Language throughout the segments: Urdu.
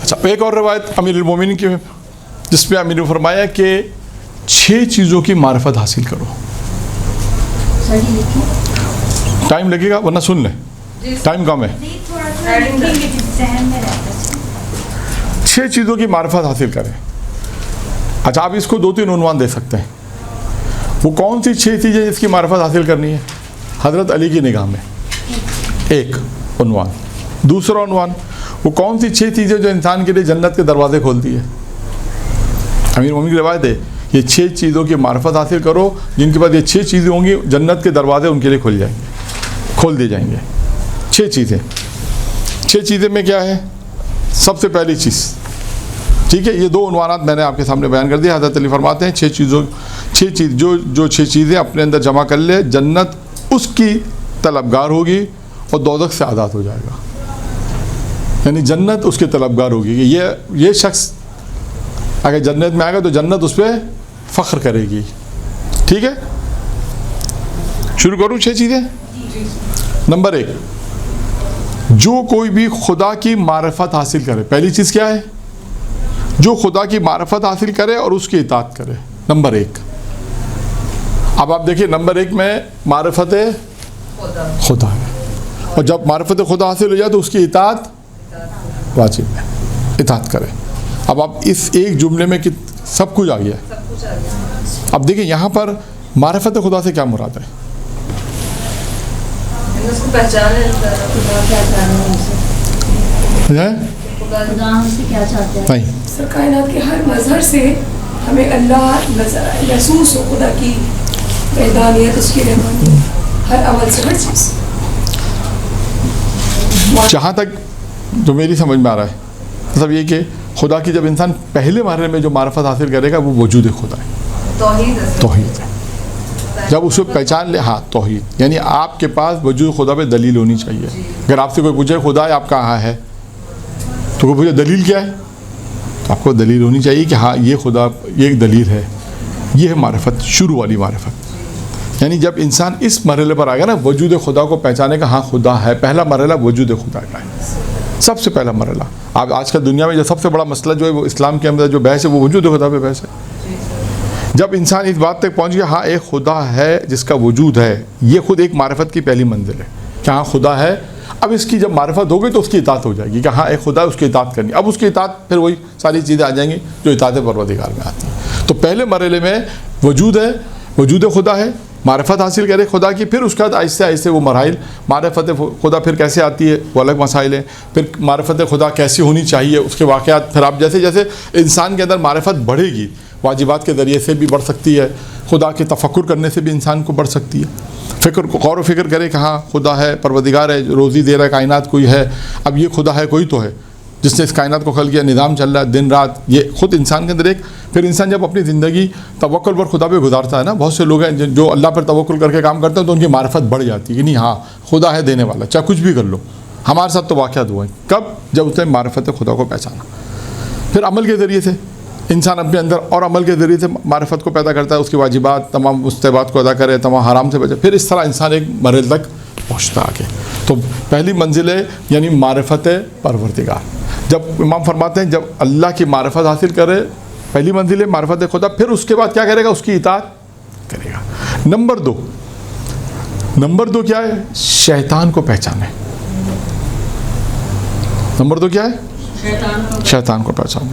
اچھا، ایک اور روایت امیر المومنین کی جس میں امیر نے فرمایا کہ 6 چیزوں کی معرفت حاصل کرو. ٹائم لگے گا ورنہ سن لیں، ٹائم کم ہے. 6 چیزوں کی معرفت حاصل کریں. اچھا، آپ اس کو 2-3 عنوان دے سکتے ہیں. وہ کون سی 6 چیزیں جس کی معرفت حاصل کرنی ہے حضرت علی کی نگاہ میں؟ ایک عنوان. دوسرا عنوان، وہ کون سی 6 چیزیں جو انسان کے لیے جنت کے دروازے کھولتی ہے؟ امیر مومنین کی روایت ہے یہ 6 چیزوں کی معرفت حاصل کرو جن کے بعد یہ 6 چیزیں ہوں گی، جنت کے دروازے ان کے لیے کھول دیے جائیں گے. 6 چیزیں. 6 چیزیں میں کیا ہے؟ سب سے پہلی چیز، ٹھیک ہے، یہ 2 عنوانات میں نے آپ کے سامنے بیان کر دیا. حضرت علی فرماتے ہیں 6 چیزیں اپنے اندر جمع کر لے، جنت اس کی طلبگار ہوگی اور دوزخ سے آزاد ہو جائے گا. یعنی جنت اس کے طلبگار ہوگی کہ یہ شخص اگر جنت میں آئے گا تو جنت اس پہ فخر کرے گی. ٹھیک ہے، شروع کروں 6 چیزیں. نمبر 1، جو کوئی بھی خدا کی معرفت حاصل کرے. پہلی چیز کیا ہے؟ جو خدا کی معرفت حاصل کرے اور اس کی اطاعت کرے. نمبر 1. اب آپ دیکھیے نمبر 1 میں معرفت خدا ہے، اور جب معرفت خدا حاصل ہو جائے تو اس کی اطاعت واجب ہے، اطاعت کرے. اب آپ اس ایک جملے میں سب کچھ آ گیا. اب دیکھیں یہاں پر معرفت خدا سے کیا مراد ہے؟ نہیں، کائنات کے ہر مظہر سے ہمیں اللہ محسوس ہو، خدا کی وحدانیت، اس کی رحمت، ہر عمل سے، ہر چیز. جہاں تک جو میری سمجھ میں آ رہا ہے مطلب یہ کہ خدا کی جب انسان پہلے مرحلے میں جو معرفت حاصل کرے گا وہ وجود خدا ہے، توحید ہے. جب اس کو پہچان لے، ہاں توحید، یعنی آپ کے پاس وجود خدا پہ دلیل ہونی چاہیے. اگر آپ سے کوئی پوچھے خدا ہے آپ کہاں ہے تو کوئی پوچھے دلیل کیا ہے، تو آپ کو دلیل ہونی چاہیے کہ ہاں یہ خدا، یہ ایک دلیل ہے. یہ ہے معرفت، شروع والی معرفت. یعنی جب انسان اس مرحلے پر آئے گا نا وجود خدا کو پہچانے کا، ہاں خدا ہے، پہلا مرحلہ وجود خدا کا ہے، سب سے پہلا مرحلہ. آپ آج کل دنیا میں جو سب سے بڑا مسئلہ جو ہے وہ اسلام کے اندر جو بحث ہے وہ وجود خدا پہ بحث ہے. جب انسان اس بات تک پہنچ گیا ہاں ایک خدا ہے جس کا وجود ہے، یہ خود ایک معرفت کی پہلی منزل ہے کہ ہاں خدا ہے. اب اس کی جب معرفت ہوگی تو اس کی اطاعت ہو جائے گی کہ ہاں ایک خدا ہے، اس کی اطاعت کرنی. اب اس کی اطاعت پھر وہی ساری چیزیں آ جائیں گی جو اطاعت پروردگار میں آتی ہیں. تو پہلے مرحلے میں وجود ہے، وجود خدا ہے، معرفت حاصل کرے خدا کی. پھر اس کے بعد آہستہ آہستہ وہ مراحل، معرفت خدا پھر کیسے آتی ہے وہ الگ مسائل ہیں. پھر معرفت خدا کیسی ہونی چاہیے اس کے واقعات. پھر آپ جیسے جیسے انسان کے اندر معرفت بڑھے گی، واجبات کے ذریعے سے بھی بڑھ سکتی ہے، خدا کے تفکر کرنے سے بھی انسان کو بڑھ سکتی ہے. غور و فکر کرے کہ ہاں خدا ہے، پروردگار ہے، روزی دے رہا ہے، کائنات کوئی ہے. اب یہ خدا ہے، کوئی تو ہے جس نے اس کائنات کو خلق کیا، نظام چل رہا ہے دن رات، یہ خود انسان کے اندر ایک. پھر انسان جب اپنی زندگی توکل پر خدا پہ گزارتا ہے نا، بہت سے لوگ ہیں جو اللہ پر توکل کر کے کام کرتے ہیں تو ان کی معرفت بڑھ جاتی ہے کہ نہیں ہاں خدا ہے دینے والا، چاہے کچھ بھی کر لو. ہمارے ساتھ تو واقعات ہوئے ہیں. کب؟ جب اس نے معرفت خدا کو پہچانا. پھر عمل کے ذریعے سے انسان اپنے اندر اور عمل کے ذریعے سے معرفت کو پیدا کرتا ہے، اس کی واجبات تمام مستحبات کو ادا کرے، تمام حرام سے بچے. پھر اس طرح انسان ایک مرحلے تک پہنچتا آگے. تو پہلی منزل ہے یعنی معرفت پروردگار. جب امام فرماتے ہیں جب اللہ کی معرفت حاصل کرے، پہلی منزل ہے معرفت خدا. پھر اس کے بعد کیا کرے گا؟ اس کی اطاعت کرے گا. نمبر دو کیا ہے؟ شیطان کو پہچانے. نمبر 2 کیا ہے؟ شیطان کو پہچانے.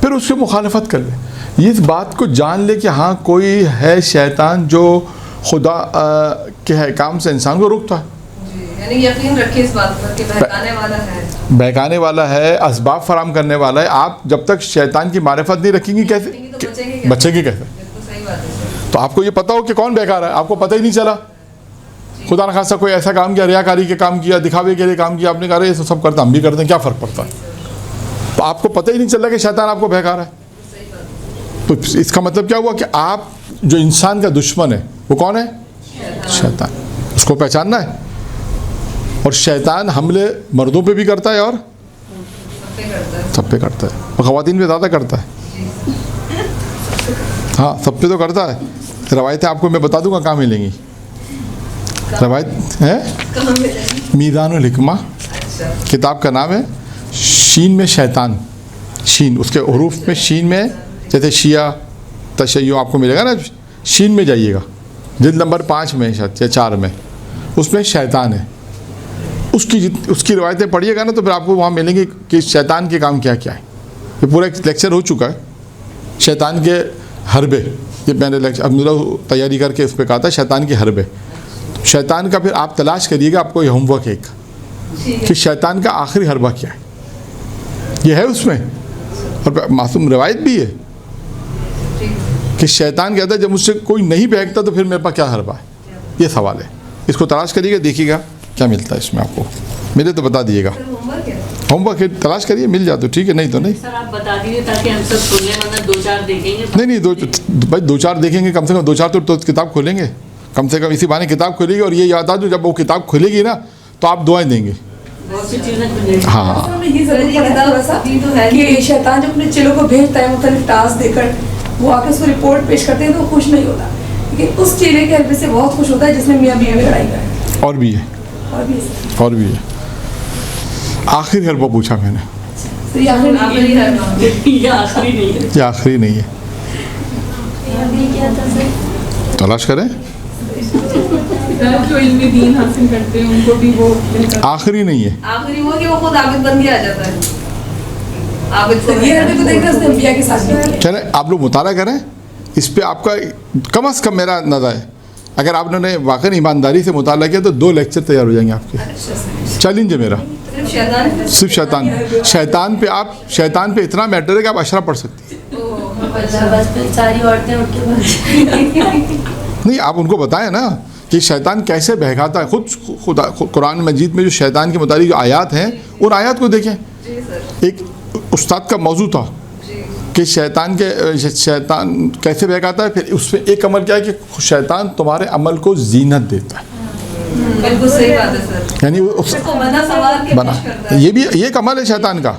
پھر اس کی مخالفت کر لے. یہ اس بات کو جان لے کہ ہاں کوئی ہے شیطان جو خدا کے احکام سے انسان کو روکتا ہے. یعنی یقین رکھیں اس بات پر کہ بہکانے والا ہے، اسباب فراہم کرنے والا ہے. آپ جب تک شیطان کی معرفت نہیں رکھیں گی کیسے بچیں گے کیسے؟ تو آپ کو یہ پتا ہو کہ کون بہکا رہا ہے، آپ کو پتہ ہی نہیں چلا. خدا نخواستہ کوئی ایسا کام کیا، ریاکاری کے کام کیا، دکھاوے کے لیے کام کیا، آپ نے کہا یہ سب کرتا ہم بھی کرتے ہیں، کیا فرق پڑتا ہے؟ تو آپ کو پتہ ہی نہیں چل رہا کہ شیطان آپ کو بہکا رہا ہے. تو اس کا مطلب کیا ہوا کہ آپ جو انسان کا دشمن ہے وہ کون ہے؟ شیطان. اس کو پہچاننا ہے. اور شیطان حملے مردوں پہ بھی کرتا ہے اور سب پہ کرتا ہے، اور خواتین پہ زیادہ کرتا ہے. ہاں سب پہ تو کرتا ہے. روایتیں آپ کو میں بتا دوں گا کہاں ملیں گی. روایت ہے میزان الحکمہ، کتاب کا نام ہے. شین میں شیطان شین اس کے حروف میں شین میں جیسے شیعہ تشیع آپ کو ملے گا نا, شین میں جائیے گا, جلد نمبر 5 میں شاید یا 4 میں, اس میں شیطان ہے. اس کی روایتیں پڑھیے گا نا تو پھر آپ کو وہاں ملیں گے کہ شیطان کے کام کیا کیا ہے. یہ پورا ایک لیکچر ہو چکا ہے شیطان کے حربے, یہ میں نے لیکچر تیاری کر کے اس پہ کہا تھا شیطان کے حربے. شیطان کا پھر آپ تلاش کریے گا, آپ کو یہ ہوم ورک ہے ایک کہ شیطان کا آخری حربہ کیا ہے, یہ ہے اس میں, اور معصوم روایت بھی ہے کہ شیطان کہتا ہے جب مجھ سے کوئی نہیں بہکتا تو پھر میرے پاس کیا حربہ ہے. یہ سوال ہے, اس کو تلاش کریے گا, دیکھیے گا کیا ملتا ہے اس میں آپ کو. ملے تو بتا دیجیے گا, ہوم ورک تلاش کریے, مل جائے تو ٹھیک ہے, نہیں تو نہیں. سر آپ بتا دیجیے تاکہ ہم سب سن لیں, ورنہ 2-4 دیکھیں گے. نہیں بھائی 2-4 دیکھیں گے, کم سے کم 2-4 تو کتاب کھولیں گے, کم سے کم اسی بہانے کتاب کھولے گی. اور یہ یاد آ جو جب وہ کتاب کھلے گی نا تو آپ دعائیں دیں گے. بہت سی چیزیں کھل جائیں گی. ہاں یہ ضرور پڑھا تھوڑا سا کہ شیطان جب اپنے چلوں کو بھیجتا ہے مختلف ٹاسک دے کر, وہ آ کے اس کو رپورٹ پیش کرتے ہیں تو وہ خوش نہیں ہوتا, لیکن اس چیلے کے حربے سے بہت خوش ہوتا ہے جس نے میاں بیوی میں لڑائی کری. اور بھی ہے, اور بھی ہے. آخری حربہ پوچھا میں نے, یہ آخری یہ آخری نہیں ہے. یہ آخری نہیں ہے, تلاش کریں. جو علم دین حاصل کرتے ہیں ان کو بھی وہ آخری نہیں ہے, آخری وہ کہ وہ خود عابد بن کے آ جاتا ہے. عابد کو یہ حربے کو دیکھ کر اس نے انبیاء کے ساتھ بھی کیا. چلیں آپ لوگ مطالعہ کریں اس پہ. آپ کا کم از کم میرا نظر ہے اگر آپ نے واقعی ایمانداری سے مطالعہ کیا تو 2 لیکچر تیار ہو جائیں گے آپ کے. چیلنج ہے میرا. صرف شیطان صرف شیطان پہ آپ, شیطان پہ اتنا میٹر ہے کہ آپ اشرا پڑھ سکتی ہیں. ساری عورتیں اٹھ کے نہیں آپ ان کو بتائیں نا کہ شیطان کیسے بہکاتا ہے. خدا قرآن مجید میں جو شیطان کے متعلق جو آیات ہیں ان آیات کو دیکھیں. ایک استاد کا موضوع تھا کہ شیطان کیسے بہکاتا ہے. پھر اس میں ایک عمل کیا ہے کہ شیطان تمہارے عمل کو زینت دیتا ہے. بالکل صحیح بات ہے سر. یعنی بنا یہ بھی ایک عمل ہے شیطان کا.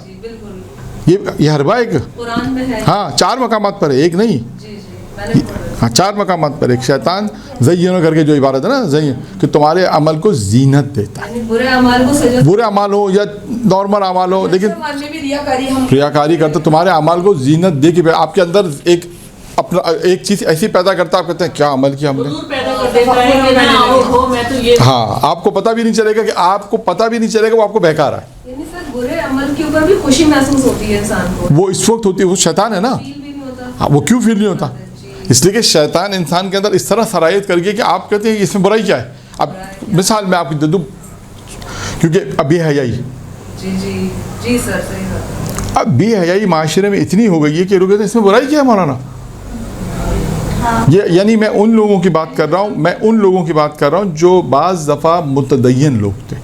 یہ حربہ ایک قرآن میں ہے. ہاں 4 مقامات پر ہے, ایک نہیں. ہاں 4 مقامات پر ایک شیطان زینو کر کے جو عبارت ہے نا زین, کہ تمہارے عمل کو زینت دیتا ہے. برے اعمال کو سجا, برے اعمال ہو یا نارمل اعمال ہو, لیکن ریاکاری کرتا تمہارے اعمال کو زینت دے کے آپ کے اندر اپنا ایک چیز ایسی پیدا کرتا ہے. آپ کہتے ہیں کیا عمل کیا ہم نے. ہاں آپ کو پتہ بھی نہیں چلے گا کہ وہ آپ کو بہکا رہا ہے. یعنی سر برے عمل کے اوپر بھی خوشی محسوس ہوتی ہے انسان کو. وہ اس وقت ہوتی ہے, وہ شیطان ہے نا. وہ کیوں فیل نہیں ہوتا؟ اس لیے کہ شیطان انسان کے اندر اس طرح صلاحیت کر گئی کہ آپ کہتے ہیں اس میں برائی کیا ہے. اب مثال میں آپ کو دے دوں, کیونکہ اب بے حیائی, جی سر صحیح بات. اب بے حیائی معاشرے میں اتنی ہو گئی ہے کہ لوگ کہتے ہیں اس میں برائی کیا ہے مولانا. یعنی میں ان لوگوں کی بات کر رہا ہوں جو بعض دفعہ متدین لوگ تھے.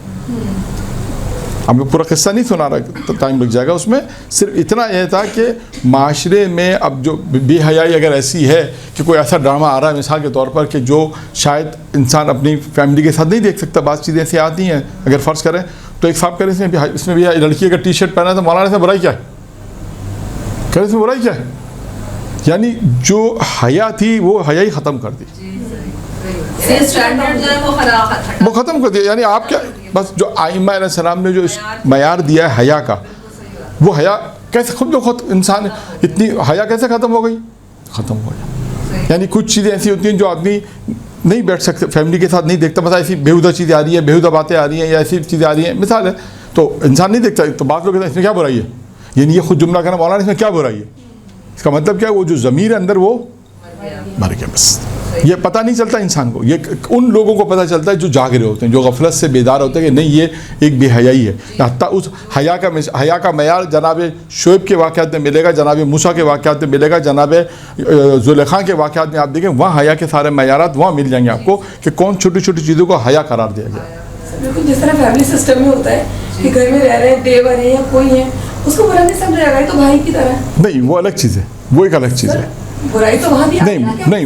اب میں پورا قصہ نہیں سنا رہا, ٹائم لگ جائے گا اس میں. صرف اتنا یہ تھا کہ معاشرے میں اب جو بے حیائی اگر ایسی ہے کہ کوئی ایسا ڈرامہ آ رہا ہے مثال کے طور پر کہ جو شاید انسان اپنی فیملی کے ساتھ نہیں دیکھ سکتا, بعض چیزیں ایسی آتی ہیں. اگر فرض کریں تو ایک صاحب کریں اس میں بھی لڑکی اگر ٹی شرٹ پہنا تو مولانا سے برائی کیا ہے, کہہ اس میں برائی کیا ہے. یعنی جو حیا تھی وہ حیا ہی ختم کر دی, وہ ختم کر دیا. یعنی آپ کیا بس جو آئمہ علیہ السلام نے جو معیار دیا ہے حیا کا, وہ حیا کیسے خود انسان اتنی حیا کیسے ختم ہو گئی, ختم ہو گیا. یعنی کچھ چیزیں ایسی ہوتی ہیں جو آدمی نہیں بیٹھ سکتے, فیملی کے ساتھ نہیں دیکھتا. بس ایسی بیہودہ چیزیں آ رہی ہیں, بیہودہ باتیں آ رہی ہیں, یا ایسی چیزیں آ رہی ہیں مثال ہے تو انسان نہیں دیکھتا. تو بعض لوگ کہتے ہیں اس میں کیا برائی ہے. یعنی یہ خود جملہ کہنا مولانا اس میں کیا برائی ہے, اس کا مطلب کیا ہے وہ جو ضمیر ہے اندر وہ مر گیا. بس یہ پتہ نہیں چلتا انسان کو. یہ ان لوگوں کو پتہ چلتا ہے جو جاگ رہے ہوتے ہیں, جو غفلت سے بیدار ہوتے ہیں کہ نہیں یہ ایک بے حیائی ہے. حتیٰ اس حیا کا معیار جناب شعیب کے واقعات میں ملے گا, جناب موسیٰ کے واقعات میں ملے گا, جناب زلیخا کے واقعات میں آپ دیکھیں وہاں حیا کے سارے معیارات وہاں مل جائیں گے آپ کو کہ کون چھوٹی چھوٹی چیزوں کو حیا قرار دیا گیا. بالکل جس طرح فیملی سسٹم میں ہوتا ہے کہ گھر میں رہ رہے ہیں, دیور ہیں یا کوئی ہے, اس کو برا نہیں سمجھا جائے گا تو بھائی کی طرح. نہیں وہ الگ چیز ہے, وہ ایک الگ چیز ہے. برائی تو وہاں بھی نہیں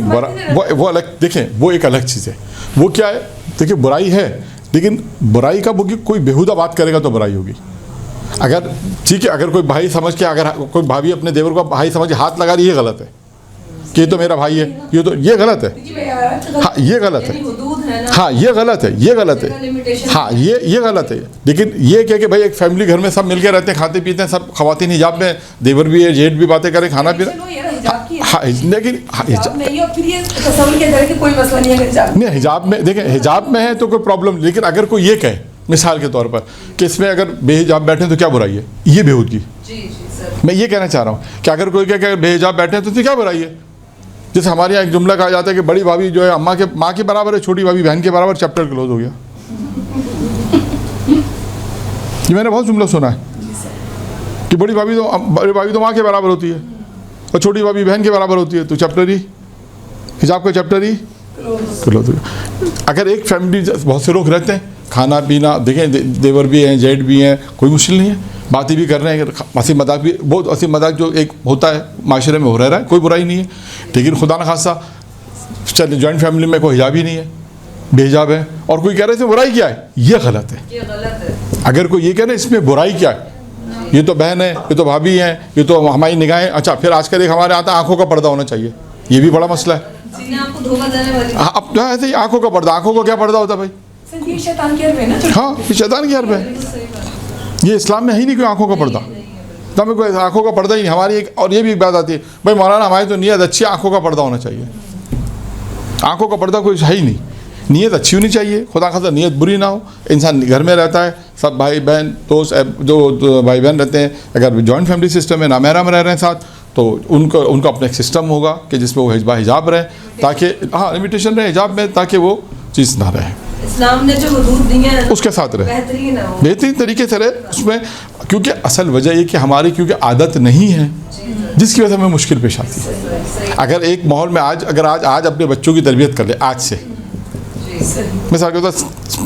وہ الگ, دیکھیں وہ ایک الگ چیز ہے. وہ کیا ہے, دیکھیں برائی ہے لیکن برائی کا کوئی بیہودہ بات کرے گا تو برائی ہوگی. اگر ٹھیک ہے اگر کوئی بھائی سمجھ کے, اگر کوئی بھابھی اپنے دیور کو بھائی سمجھ کے ہاتھ لگا رہی ہے غلط ہے. کہ یہ تو میرا بھائی ہے, یہ غلط ہے. ہاں یہ غلط ہے, ہاں یہ غلط ہے, یہ غلط ہے, ہاں یہ غلط ہے. لیکن یہ کہ بھائی ایک فیملی گھر میں سب مل کے رہتے ہیں, کھاتے پیتے ہیں, سب خواتین حجاب میں, دیور بھی ہے, جیٹ بھی باتیں کریں, کھانا پینا. ہاں لیکن نہیں, حجاب میں دیکھیں, حجاب میں ہے تو کوئی پرابلم, لیکن اگر کوئی یہ کہے مثال کے طور پر کہ اس میں اگر بے حجاب بیٹھیں تو کیا برائی ہے, یہ بےہودگی. میں یہ کہنا چاہ رہا ہوں کہ اگر کوئی کہ بے حجاب بیٹھے ہیں تو کیا برائی ہے. جیسے ہمارے یہاں ایک جملہ کہا جاتا ہے کہ بڑی بھابھی جو ہے ماں کے برابر ہے, چھوٹی بھابھی بہن کے برابر, چیپٹر کلوز ہو گیا. یہ میں نے بہت جملہ سنا ہے کہ بڑی بھابھی تو ماں کے برابر ہوتی ہے اور چھوٹی بھابھی بہن کے برابر ہوتی ہے, تو چیپٹر ہی حجاب کا چیپٹر ہی کلوز ہو گیا. اگر ایک فیملی بہت سے لوگ رہتے ہیں, کھانا پینا دیکھیں, دیور بھی ہیں, جیٹ بھی ہیں, کوئی مشکل نہیں ہے, باتیں بھی کر رہے ہیں, ہنسی مذاق بھی, بہت ہنسی مذاق جو ایک ہوتا ہے معاشرے میں ہو رہا ہے, کوئی برائی نہیں ہے. لیکن خدا نخواستہ چلے جوائنٹ فیملی میں کوئی حجاب ہی نہیں ہے, بے حجاب ہے, اور کوئی کہہ رہے تھے برائی کیا ہے, یہ غلط ہے. اگر کوئی یہ کہہ رہے اس میں برائی کیا ہے, یہ تو بہن ہے, یہ تو بھابھی ہیں, یہ تو ہماری نگاہیں. اچھا پھر آج کل ایک ہمارے آتا ہے آنکھوں کا پردہ ہونا چاہیے, یہ بھی بڑا مسئلہ ہے. اب جو ایسے ہی آنکھوں کا پردہ, آنکھوں کا کیا پردہ ہوتا ہے بھائی, ہاں یہ شیطان کی حرب ہے. یہ اسلام میں ہے ہی نہیں کوئی آنکھوں کا پردہ, تو کوئی آنکھوں کا پردہ ہی نہیں. ہماری ایک اور یہ بھی ایک بات آتی ہے, بھائی مولانا ہماری تو نیت اچھی, آنکھوں کا پردہ ہونا چاہیے. آنکھوں کا پردہ کوئی ہے ہی نہیں, نیت اچھی ہونی چاہیے, خدا خاصا نیت بری نہ ہو. انسان گھر میں رہتا ہے, سب بھائی بہن دوست جو بھائی بہن رہتے ہیں, اگر جوائنٹ فیملی سسٹم میں نامحرم رہ رہے ہیں ساتھ, تو ان کا اپنا ایک سسٹم ہوگا کہ جس میں وہ حجاب رہے, تاکہ ہاں لمیٹیشن رہے حجاب میں, تاکہ وہ چیز نہ رہے. اسلام نے جو حدود دی ہیں اس کے ساتھ رہے, بہترین طریقے سے رہے اس میں. کیونکہ اصل وجہ یہ کہ ہماری کیونکہ عادت نہیں ہے, جس کی وجہ سے ہمیں مشکل پیش آتی ہے. اگر ایک ماحول میں آج اپنے بچوں کی تربیت کر لے, آج سے مثال کے طور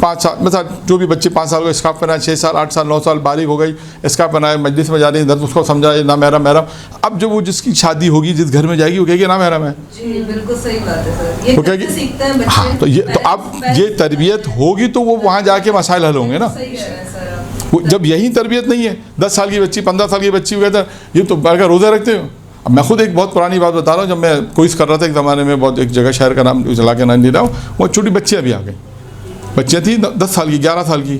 5 سال, مثال جو بھی بچے 5 سال کا اسکارف پہنا ہے, 6 سال 8 سال 9 سال بالغ ہو گئی, اسکارف پہنا ہے, مجلس میں جا رہی ہے, درد اس کو سمجھائے نہ محرم محرم. اب جب وہ جس کی شادی ہوگی, جس گھر میں جائے گی, وہ کہے گی نہ محرم ہے. جی بالکل صحیح بات ہے سر, یہ کہتے سیکھتے ہیں بچے. ہاں, تو اب یہ تربیت ہوگی تو وہ وہاں جا کے مسائل حل ہوں گے نا. جب یہی تربیت نہیں ہے, 10 سال کی بچی 15 سال کی بچی کو کہتا ہے یہ تو اگر روزہ رکھتے ہو. اب میں خود ایک بہت پرانی بات بتا رہا ہوں, جب میں کوئز کر رہا تھا ایک زمانے میں, بہت ایک جگہ شہر کا نام چلا کے نام لے رہا ہوں, وہ چھوٹی بچیاں بھی آ گئیں, بچیاں تھیں 10 سال کی 11 سال کی,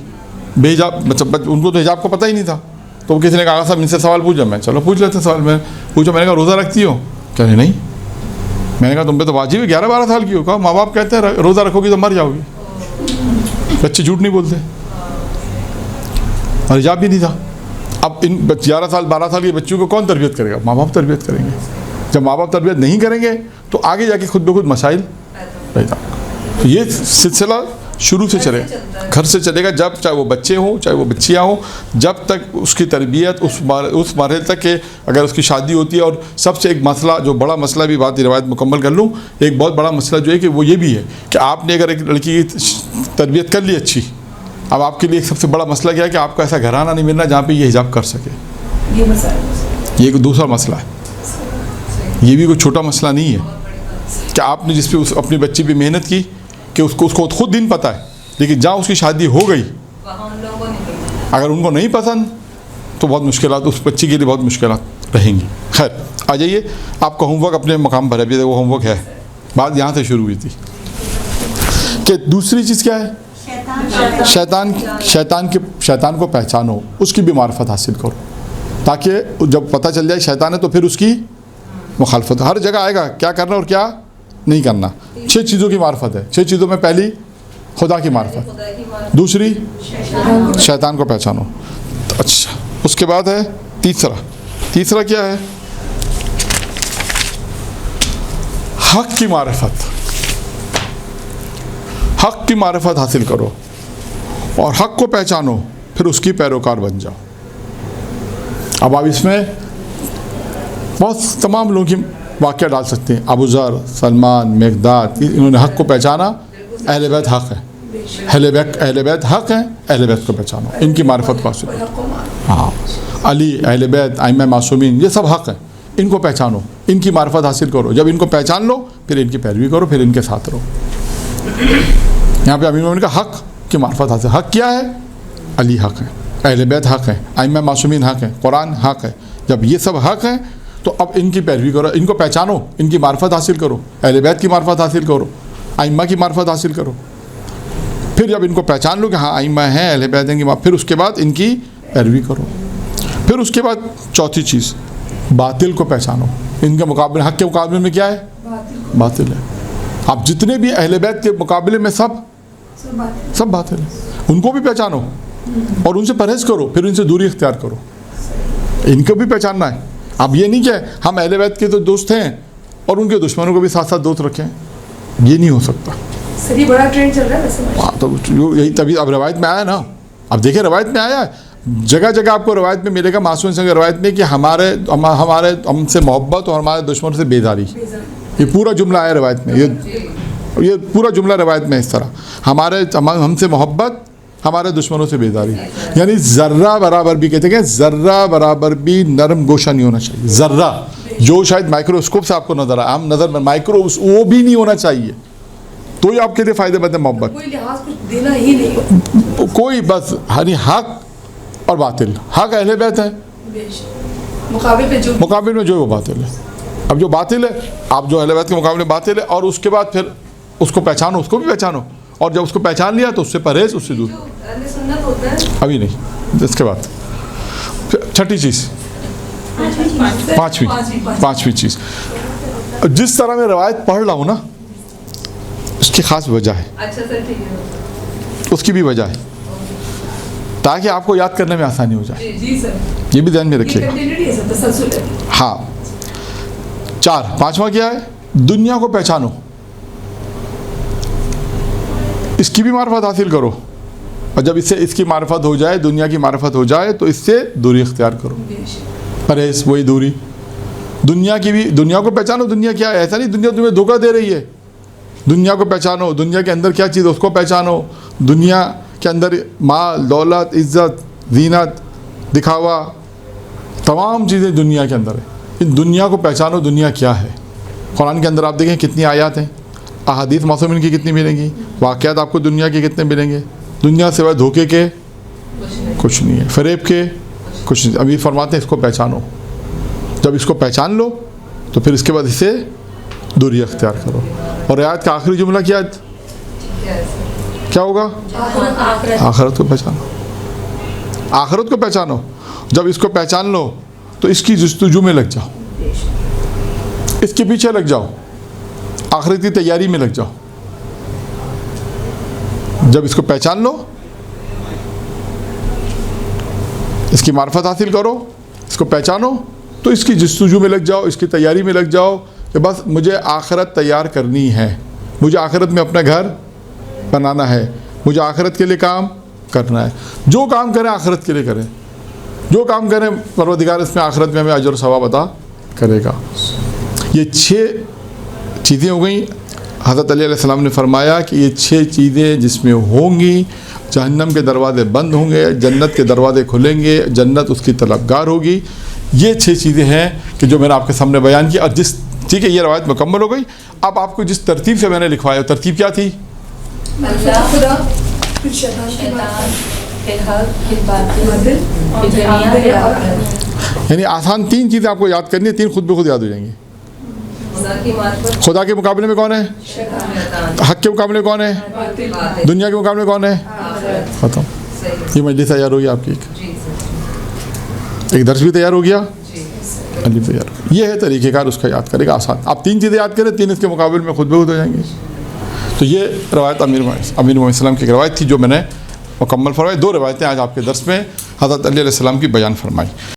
بے حجاب, ان کو تو حجاب کا پتہ ہی نہیں تھا. تو کسی نے کہا صاحب ان سے سوال پوچھا, میں چلو پوچھ لیتے سوال. میں پوچھا, میں نے کہا روزہ رکھتی ہو, کہہ رہے نہیں. میں نے کہا تم پہ تو واجب ہے, 11-12 سال کی ہو. کہا ماں باپ کہتے ہیں روزہ رکھو گی تو مر جاؤ گی. بچے جھوٹ نہیں بولتے, اور حجاب بھی نہیں تھا. اب ان 11 سال 12 سال کے بچوں کو کون تربیت کرے گا, ماں باپ تربیت کریں گے. جب ماں باپ تربیت نہیں کریں گے تو آگے جا کے خود بخود مسائل پیدا. تو یہ سلسلہ شروع سے چلے, گھر سے چلے گا, جب چاہے وہ بچے ہوں چاہے وہ بچیاں ہوں, جب تک اس کی تربیت اس مرحلے تک کہ اگر اس کی شادی ہوتی ہے. اور سب سے ایک مسئلہ, جو بڑا مسئلہ بھی بات روایت مکمل کر لوں, ایک بہت بڑا مسئلہ جو ہے کہ وہ یہ بھی ہے کہ آپ نے اگر ایک لڑکی کی تربیت کر لی اچھی, اب آپ کے لیے ایک سب سے بڑا مسئلہ کیا ہے کہ آپ کو ایسا گھرانہ نہیں ملنا جہاں پہ یہ حجاب کر سکے. یہ ایک دوسرا مسئلہ ہے, یہ بھی کوئی چھوٹا مسئلہ نہیں ہے کہ آپ نے جس پہ اپنی بچی پہ محنت کی کہ اس کو خود دین پتہ ہے, لیکن جہاں اس کی شادی ہو گئی اگر ان کو نہیں پسند تو بہت مشکلات, اس بچی کے لیے بہت مشکلات رہیں گی. خیر آ جائیے, آپ کا ہوم ورک اپنے مقام پر ہے, ابھی وہ ہوم ورک ہے, بات یہاں سے شروع ہوئی تھی کہ دوسری چیز کیا ہے, شیطان کو پہچانو, اس کی بھی معرفت حاصل کرو, تاکہ جب پتہ چل جائے شیطان ہے تو پھر اس کی مخالفت. ہر جگہ آئے گا کیا کرنا اور کیا نہیں کرنا. 6 چیزوں کی معرفت ہے. 6 چیزوں میں پہلی خدا کی معرفت, دوسری شیطان کو پہچانو. اچھا, اس کے بعد ہے تیسرا کیا ہے, حق کی معرفت. حق کی معرفت حاصل کرو اور حق کو پہچانو, پھر اس کی پیروکار بن جاؤ. اب آپ اس میں بہت تمام لوگوں کی واقعہ ڈال سکتے ہیں. ابو ذر, سلمان, مقداد, انہوں نے حق کو پہچانا. اہل بیت حق ہے, اہل بیت حق ہیں, اہل بیت کو پہچانو, ان کی معرفت کو حاصل کرو. ہاں, علی, اہل بیت, ائمہ معصومین, یہ سب حق ہیں, ان کو پہچانو, ان کی معرفت حاصل کرو. جب ان کو پہچان لو پھر ان کی پیروی کرو, پھر ان کے ساتھ رہو. یہاں پہ امیر مومنین کا حق کی معرفت حاصل. حق کیا ہے, علی حق ہے, اہل بیت حق ہے, ائمہ معصومین حق ہیں, قرآن حق ہے. جب یہ سب حق ہیں تو اب ان کی پیروی کرو, ان کو پہچانو, ان کی معرفت حاصل کرو, اہل بیت کی معرفت حاصل کرو, ائمہ کی معرفت حاصل کرو. پھر جب ان کو پہچان لو کہ ہاں ائمہ ہیں, اہل بیت ہیں, پھر اس کے بعد ان کی پیروی کرو. پھر اس کے بعد چوتھی چیز, باطل کو پہچانو. ان کے مقابلے, حق کے مقابلے میں کیا ہے؟ باطل ہے. اب جتنے بھی اہل بیت کے مقابلے میں سب باطل ہیں, ان کو بھی پہچانو اور ان سے پرہیز کرو, پھر ان سے دوری اختیار کرو. ان کو بھی پہچاننا ہے. اب یہ نہیں کہ ہم اہل بیت کے تو دوست ہیں اور ان کے دشمنوں کو بھی ساتھ ساتھ دوست رکھیں, یہ نہیں ہو سکتا. سر یہ بڑا ٹرینڈ چل رہا ہے ویسے. ہاں تو یہی تبھی اب روایت میں آیا نا. اب دیکھیں روایت میں آیا ہے, جگہ جگہ آپ کو روایت میں ملے گا, معصوم سے روایت میں کہ ہمارے ہم سے محبت اور ہمارے دشمنوں سے بیزاری. یہ پورا جملہ آیا روایت میں, یہ پورا جملہ روایت میں اس طرح, ہم سے محبت, ہمارے دشمنوں سے بیزاری. یعنی ذرہ برابر بھی کہتے ہیں, ذرہ برابر بھی نرم گوشہ نہیں ہونا چاہیے. ذرہ جو شاید مائکروسکوپ سے آپ کو نظر آئے, ہم نظر میں مائکرو, وہ بھی نہیں ہونا چاہیے. تو یہ آپ کے لیے فائدے مند ہے محبت. کوئی لحاظ کچھ دینا ہی نہیں, کوئی بس ہری حق اور باطل. حق اہل بیت ہے, مقابل میں جو وہ باطل ہے. اب جو باطل ہے, آپ جو اہل بیت کے مقابلے میں باطل ہے, اور اس کے بعد پھر اس کو پہچانو, اس کو بھی پہچانو, اور جب اس کو پہچان لیا تو اس سے پرہیز, اس سے دور. ابھی نہیں, اس کے بعد چھٹی چیز, پانچویں چیز, جس طرح میں روایت پڑھ رہا ہوں نا, اس کی خاص وجہ ہے. اچھا سر ٹھیک ہے, اس کی بھی وجہ ہے, تاکہ آپ کو یاد کرنے میں آسانی ہو جائے. جی سر, یہ بھی ذہن میں رکھیے گا. تسلسل ہے. ہاں. پانچواں کیا ہے؟ دنیا کو پہچانو, اس کی بھی معرفت حاصل کرو, اور جب اس کی معرفت ہو جائے, دنیا کی معرفت ہو جائے, تو اس سے دوری اختیار کرو. پرہیز, وہی دوری. دنیا کو پہچانو. دنیا کیا ہے؟ ایسا نہیں دنیا تمہیں دھوکہ دے رہی ہے. دنیا کو پہچانو, دنیا کے اندر کیا چیز ہے اس کو پہچانو. دنیا کے اندر مال, دولت, عزت, زینت, دکھاوا, تمام چیزیں دنیا کے اندر ہے. ان دنیا کو پہچانو, دنیا کیا ہے. قرآن کے اندر آپ دیکھیں کتنی آیات ہیں, احادیث معصومین کی کتنی ملیں گی, واقعات آپ کو دنیا کے کتنے ملیں گے. دنیا سوائے دھوکے کے کچھ نہیں ہے, فریب کے کچھ نہیں. ابھی فرماتے ہیں اس کو پہچانو. جب اس کو پہچان لو تو پھر اس کے بعد اسے دوری اختیار کرو. اور آیات کا آخری جملہ کیا ہوگا؟ آخرت کو پہچانو. آخرت کو پہچانو. جب اس کو پہچان لو تو اس کی جستجو میں لگ جاؤ, اس کے پیچھے لگ جاؤ, آخرت کی تیاری میں لگ جاؤ. جب اس کو پہچان لو, اس کی معرفت حاصل کرو, اس کو پہچانو, تو اس کی جستجو میں لگ جاؤ, اس کی تیاری میں لگ جاؤ کہ بس مجھے آخرت تیار کرنی ہے, مجھے آخرت میں اپنا گھر بنانا ہے, مجھے آخرت کے لیے کام کرنا ہے. جو کام کریں آخرت کے لیے کریں, جو کام کریں پروردگار اس میں آخرت میں ہمیں اجر و ثواب عطا کرے گا. یہ 6 چیزیں ہو گئیں. حضرت علی علیہ السلام نے فرمایا کہ یہ 6 چیزیں جس میں ہوں گی, جہنم کے دروازے بند ہوں گے, جنت کے دروازے کھلیں گے, جنت اس کی طلبگار ہوگی. یہ 6 چیزیں ہیں کہ جو میں نے آپ کے سامنے بیان کی. اور ٹھیک ہے, یہ روایت مکمل ہو گئی. اب آپ کو جس ترتیب سے میں نے لکھوایا, ترتیب کیا تھی؟ یعنی آسان 3 چیزیں آپ کو یاد کرنی ہے, 3 خود بخود یاد ہو جائیں گی. خدا کے مقابلے میں کون ہے؟ حق کے مقابلے میں کون ہے؟ دنیا کے مقابلے میں کون ہے؟ ختم. یہ مجلس تیار ہو گیا آپ کی, ایک درس بھی تیار ہو گیا, تیار. یہ ہے طریقہ کار, اس کا یاد کرے گا آسان. آپ 3 چیزیں یاد کریں, 3 اس کے مقابلے میں خود بخود ہو جائیں گے. تو یہ روایت امیر محمد السلام کی روایت تھی جو میں نے مکمل فرمائی. 2 روایتیں آج آپ کے درس میں حضرت علی علیہ السلام کی بیان فرمائی.